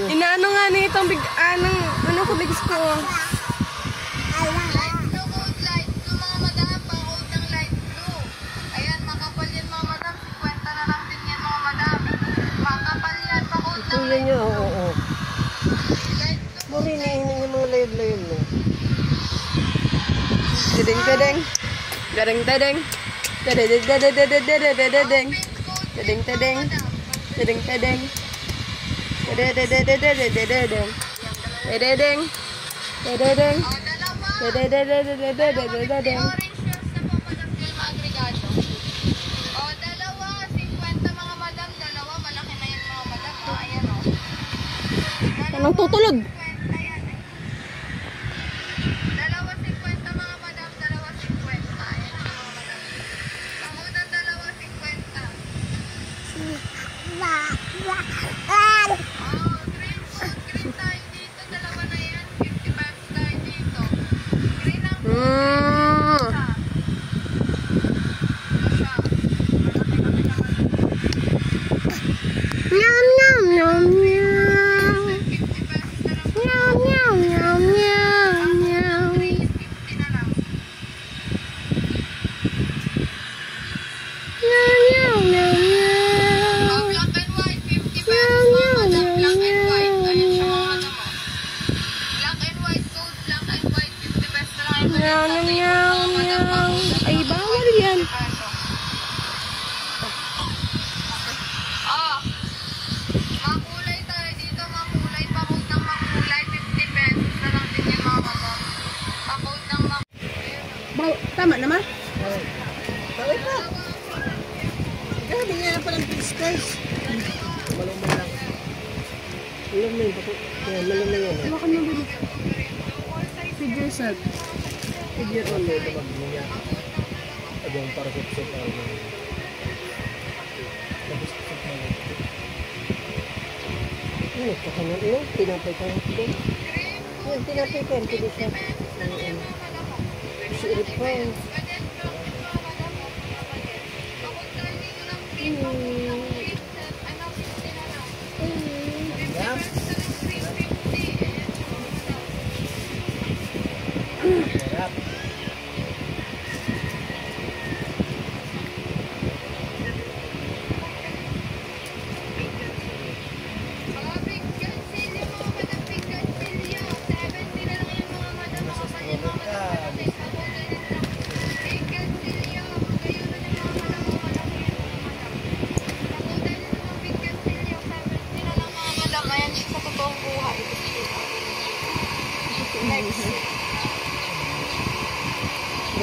Inaano nga nito big ano ko bigs ko. Tuloy niyo, oo. Burinin yung mga layab-layab mo. Dedeng dedeng. Dedeng dedeng. Dedeng dedeng dedeng dedeng. Dedeng dedeng. Dedeng dedeng. Dedeng dedeng dedeng dedeng. Dedeng. Dedeng. Dedeng dedeng. Anong tutulog? Dalawa 50 mga madam, dalawa 50. Ayan mga madam. Pangunan dalawa 50. Green tayo dito, dalawa na yan. 50 pesos tayo dito. Green ang Nyam nyam nyam nyam. Ay, bawal yan. Makulay tayo dito, makulay. Pakot ng makulay, 50 pesos na lang din yan mga madam. Pakot ng makulay. Tama naman? Bawal pa. Grabe nga na palang pistas. Malumay lang. Malumay pa po. Malumay yan. Hawakan mo dito. Figure set. Figure on mo. Ito niya. Agong para sa para mo. Ano, kakangan mo? Tinapay ka ito. Yan, tinapay ka. Pili siya. Siirip pa. Sarap.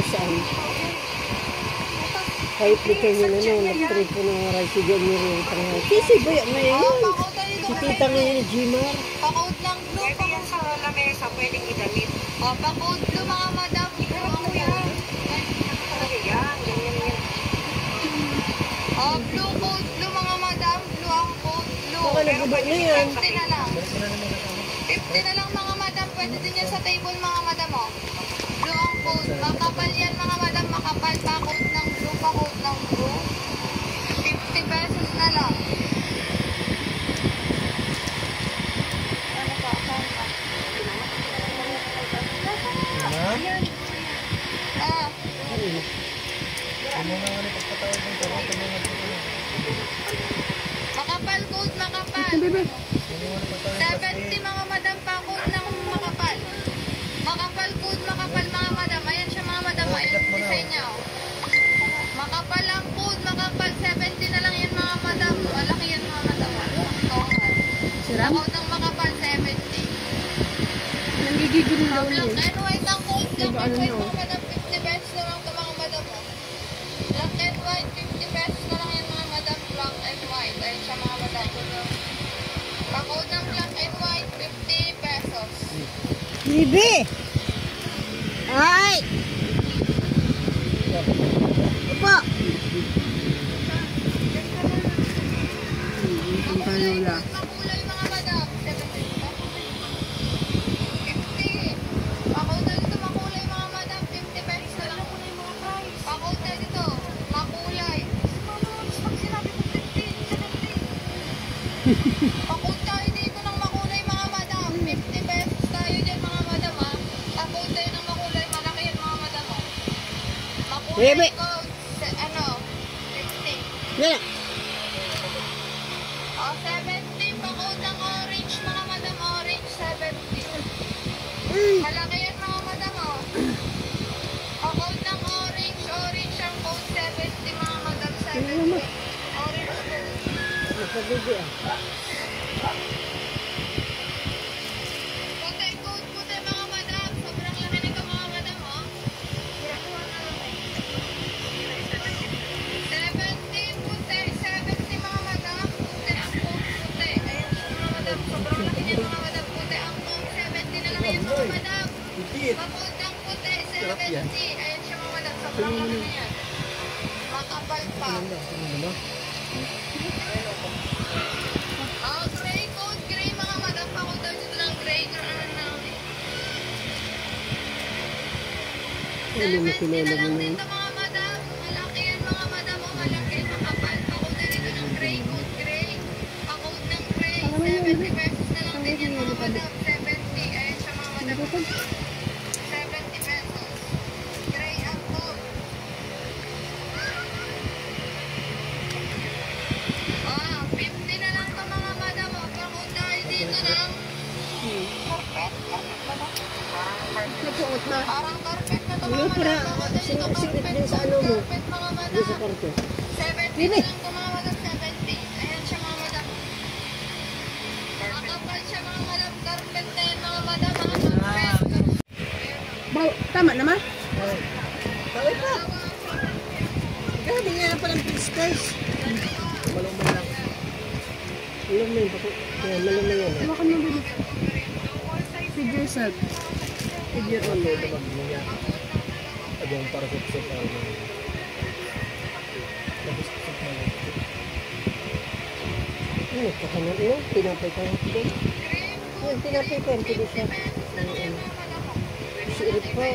Saan? Kahit dito nyo na nag-trip po ng maray si John Miro. Sisi ba yan ngayon? Si tita ngayon ni Jimar. Pakot ng blue. Pwede yan sa lamesa, pwedeng idamit. Pakot blue mga madam. Blue code blue mga madam. Blue ang code blue. Baka nagubo na yan. 50 na lang. 50 na lang mga madam. Pwede din yan sa table mga madam. Blue ang code. Makapal yan mga madam. Makapal. Pakot ng blue. Pakot ng blue. 50 pesos na lang. Ano pa? Saan pa? Makapal code, makapal. 70 mga madam pa code ng makapal. Makapal code, makapal mga madam. Ayan siya mga madam. Ayan yung design niya. Makapal ang code, makapal. 70 na lang yan mga madam. Malaki yan mga madam. Code ng makapal, 70. Nanggigigil daw Black yun. and white ang code. Black and white mga madam. 50 pesos na lang ito mga madam. Black and white, 50 pesos na lang yan mga madam. Black and white. Ayun siya mga madam. Pa-code ng black and white, 50 pesos. Bibi! Ay! Opo! Makulay mga madam. 70. Pa-code na dito, makulay mga madam. 50 pesos na lang. Pa-code na dito, makulay. Pag sinabi ko 50, 70. Pakod tayo dito ng makulay mga madam. 50 pesos tayo dyan mga madam ha. Pakod tayo ng makulay. Malaki yan mga madam ha. Makulay Bebe. ko. Ano? 50. Yan. O, 70. Pakod ng orange mga madam. Orange, 70. Malaki yan mga madam o. Pakod ng orange. Orange ang code 70 mga madam. 70. Orange code. Nakagugo ah. Puti, code puti mga madam. Sobrang laki nito mga madam o. 70 puti. 70 mga madam. Puti ang code puti. Ayan mga madam. Sobrang laki niya mga madam. Puti ang code 70 na lang yan mga madam. Pakod ang puti. 70. Ayan siya mga madam. Sobrang laki na yan. Makapal pa. Ah, gray code. Gray mga madam. Pakod daw dito ng gray. Ano na. Ano mo 70 kilala na mo lang na yun? dito mga madam. Malaki yan mga madam. O malaki. Makapal. Pakod na dito ng gray code. Gray. Pakod ng gray. 70 pesos na lang din yan mga madam. 70. Ayan siya mga madam. 70 pesos. Gray ang code. Ah, 50 na lang to mga madam. O pakod tayo dito ng Nagsuot na. parang carpet na to Ano mga para madam. Pakod tayo dito sikit carpet. din sa ano mo? Carpet mga Di sa madam. kwarto. 70 na lang to mga madam, 70. Ayan siya mga madam. Makapal siya mga madam. Carpet na yan mga madam. Mga carpet. Tama naman? Tama pa. Grabe nga palang pistas. Malumay lang. Malumay pa po. Yan, malumay yan. Ano ka nung figure yourself. Figure on mo. Agong para sa Ano, kakanan mo? Tinapay ka. Yan, tinapay ka. Pwede siya. Siirip pa.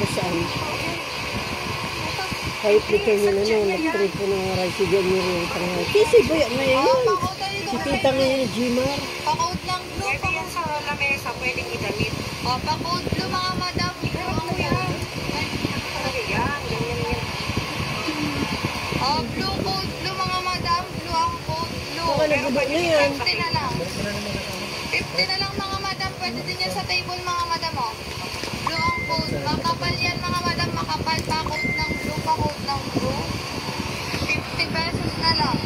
Saan? Kahit dito yun, nag-trip po ng rice dyan yung tanghal. Kasi ba yan may yun? Si tita ngayon, Gmar. Pakod ng blue. Pwede yan sa lamesa, pwedeng idamit. Pakod blue mga madam. Blue ang code. Talaga yan, ganyan yan. Blue code. Blue mga madam. Blue ang code. Blue. Baka nagubo na yan. 50 na lang. 50 na lang mga madam. Pwede din yan sa table mga madam. Blue ang code. Makapal yan mga madam. Makapal. Pakod ng blue. Pakod ng blue. 50 pesos na lang.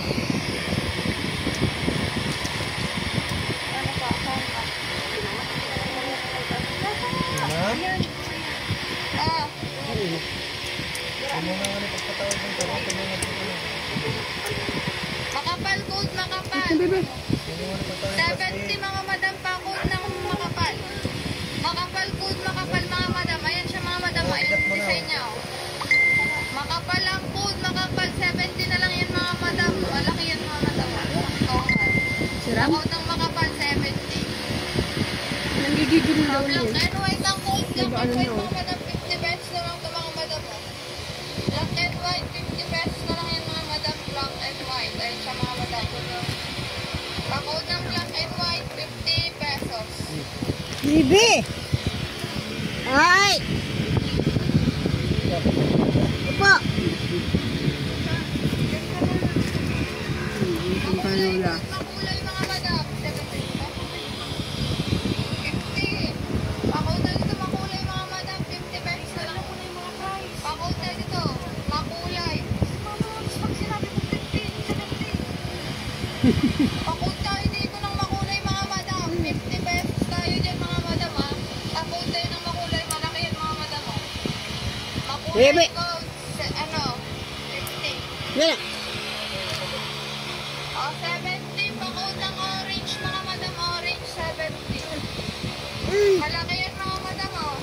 Ano pa? Saan pa? Ah. Makapal code, makapal. 70 mga madam pa code ng makapal. Makapal code, makapal mga madam. Ayan siya mga madam. Ayan design niya. Makapal ang code, makapal. 70 na lang yan mga madam. Malaki yan mga madam. Code ng makapal, 70. Nanggigigil daw Black yun. and white ang code. Black and white mga madam. 50 pesos na lang ito mga madam. Black and white, 50 pesos na lang yan mga madam. Black and white. Ayun siya mga madam. Pakode ng black and white, 50 pesos. Bibi! Ay! Opo! Makulay mga madam. 50. Pakode dito makulay mga madam. 50 pesos na lang. Pakode dito. Makulay. Pag sinabi ko 50, 70. Pakode tayo dito ng makulay. Bebe. coat, ano, 50. Yan. O, 70. Pa-coat ng orange, mga madam. Orange, 70. Malaki yan, mga madam, oh.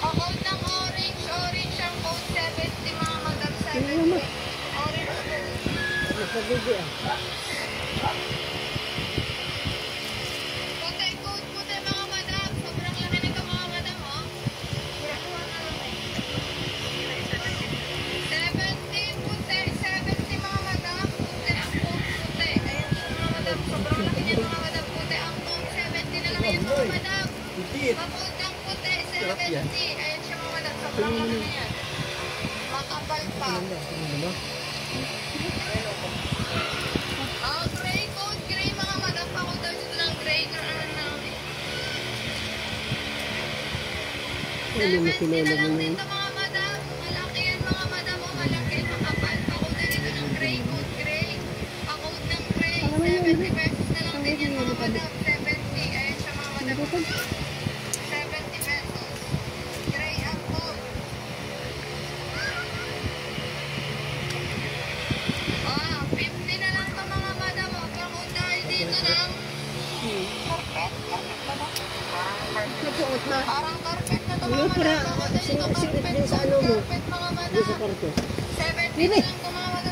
Pa-coat ng orange. Orange ang coat, 70, mga madam. 70. Orange coat. Nakagugi ah. Puti coat, puti, mga madam. Sobrang laki nito, mga madam, oh. 70, puti. 70, mga madam. Puti ang coat, puti. Ayan, mga madam. Sobrang laki niyan, mga madam. Puti ang coat, 70 na lang yan, mga madam. Maput ang puti, 70. Ayan siya, mga madam. Sobrang laki na yan. Makapal pa. Ah, gray coat, gray, mga madam. Pakot daw dito ng gray. Ano namin. 70 na lang dito, mga madam. Malaki yan, mga madam. O, malaki. Makapal. Pakot na dito ng gray coat, gray. Pakot ng gray. 70 pesos na lang din yan, mga madam. 70. Ayan siya, mga madam. 70 pesos. Gray ang coat. Ah, 50 na lang to, mga madam. O, pakot tayo dito ng Nagsuot na. parang carpet na to, mga Ano, madam. para Pakot tayo dito, singit carpet. din sa ano mo. Carpet, mga Hindi sa madam. kwarto. 70 na lang to, mga madam.